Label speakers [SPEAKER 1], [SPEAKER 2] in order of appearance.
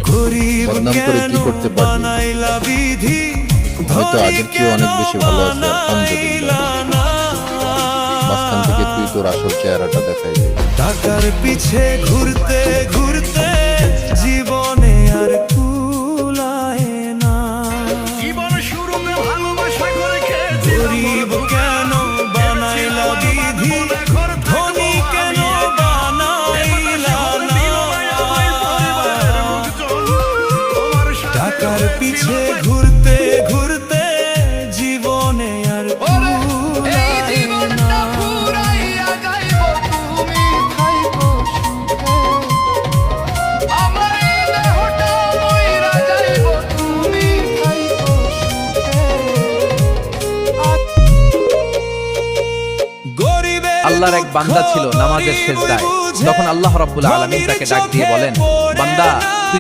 [SPEAKER 1] বদনাম করে কি করতে পারবি? হয়তো আগের চেয়ে অনেক বেশি ভালো আছে, আলহামদুলিল্লাহ। মাঝখান থেকে তুই তোর আসল চেহারাটা দেখাই দে।
[SPEAKER 2] টাকার পিছে ঘুরতে ঘুরতে জীবনে আর কুলায় না।
[SPEAKER 3] জীবন শুরুতে ভালোবাসা করে খেয়েছি,
[SPEAKER 2] গরিব কেন বানাইলা বিধি, ধনী কেন বানাইলা না। টাকার পিছে ঘুরতে ঘুরতে জীবনে আর কুলায় না।
[SPEAKER 4] আল্লাহর এক বান্দা ছিল নামাজের সিজদায়। তখন আল্লাহ রাব্বুল আলামিন তাকে ডাক দিয়ে বলেন, বান্দা